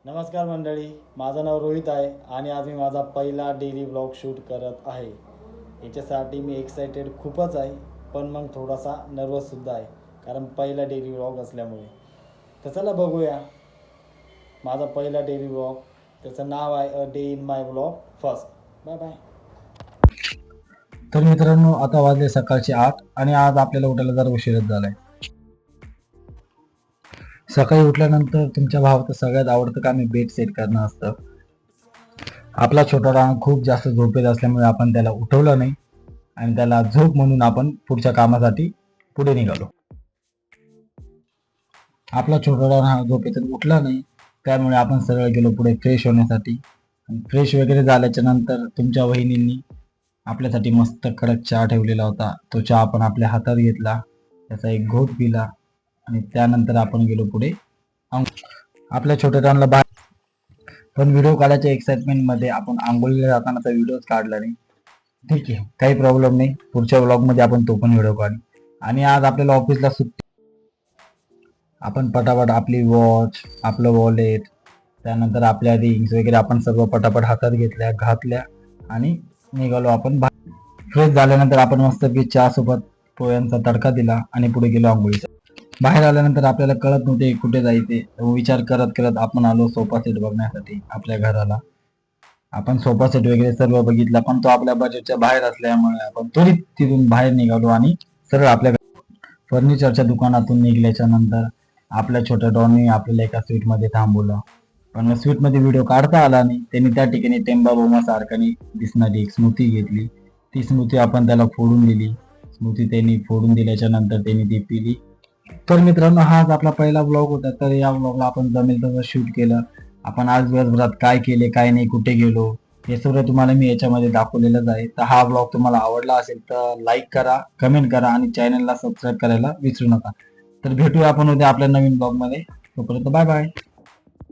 नमस्कार मंडळी, माझं नाव रोहित आहे आणि आज मी माझा पहिला डेली ब्लॉग शूट करत आहे. याच्यासाठी मी एक्सायटेड खूपच आहे, पण मग थोडासा नर्वससुद्धा आहे, कारण पहिला डेली ब्लॉग असल्यामुळे. तर चला बघूया माझा पहिला डेली ब्लॉग. त्याचं नाव आहे a day in my blog first. Bye bye. तर मित्रांनो, आता वाजले सकाळचे 8 आणि आज आपल्याला उठायला जरा उशीरच झालाय. सकाळी उठल्यानंतर तुमच्या भावाचं सगळ्यात आवडतं काम बेड सेट करणं असतं. आपला छोटा रान खूप जास्त झोपेत असल्यामुळे आपण त्याला उठवलं नाही आणि त्याला झोप म्हणून आपण पुढच्या कामासाठी पुढे निघालो. आपला छोटा रान हा झोपेतून उठला नाही, त्यामुळे आपण सरळ गेलो पुढे फ्रेश होण्यासाठी. फ्रेश वगैरे झाल्याच्या नंतर तुमच्या वहिनींनी आपल्यासाठी मस्त कडक चहा ठेवलेला होता. तो चहा आपण आपल्या हातात घेतला, त्याचा एक घोट पिला आणि त्यानंतर आपण गेलो पुढे आपल्या छोट्या रानला बाहेर. पण व्हिडिओ काढायच्या एक्साइटमेंट मध्ये आपण आंघोळीला जातानाचा व्हिडिओच काढला नाही. ठीक आहे, काही प्रॉब्लेम नाही, पुढच्या व्लॉग मध्ये आपण तो पण व्हिडिओ काढू. आणि आज आपल्याला ऑफिसला सुट्टी. आपण पटापट आपली वॉच, आपलं वॉलेट, त्यानंतर आपल्या रिंग्स वगैरे आपण सर्व पटापट हातात घेतल्या, घातल्या आणि निघालो आपण. फ्रेश झाल्यानंतर आपण मस्त चहा सोबत पोह्यांचा तडका दिला आणि पुढे गेलो आंघोळीचा. बाहेर आल्यानंतर आपल्याला कळत नव्हते कुठे जायचे. विचार करत करत आपण आलो सोफा सेट बघण्यासाठी आपल्या घराला. आपण सोफा सेट वगैरे सर्व बघितला, पण तो आपल्या बजेटच्या बाहेर असल्यामुळे आपण त्वरित तिथून बाहेर निघालो आणि सरळ आपल्या फर्निचरच्या दुकानातून निघल्याच्या नंतर आपल्या छोट्या डॉनने आपल्याला एका स्वीट मध्ये थांबवलं. पण स्वीट मध्ये व्हिडिओ काढता आला नाही. त्यांनी त्या ठिकाणी टेंबा बोमा सारखानी दिसणारी एक स्मूथी घेतली. ती स्मूथी आपण त्याला फोडून दिली. स्मूथी त्यांनी फोडून दिल्याच्या नंतर त्यांनी ती पिली. तर मित्रांनो, हा आज आपला पहिला ब्लॉग होता. तर या ब्लॉगला आपण जमेल तसं शूट केलं. आपण आज दिवसभरात काय केले, काय नाही, कुठे गेलो, हे सगळं तुम्हाला मी याच्यामध्ये दाखवलेलंच आहे. तर हा ब्लॉग तुम्हाला आवडला असेल तर लाईक करा, कमेंट करा आणि चॅनलला सबस्क्राईब करायला विसरू नका. तर भेटूया आपण उद्या आपल्या नवीन ब्लॉग मध्ये. तोपर्यंत बाय बाय.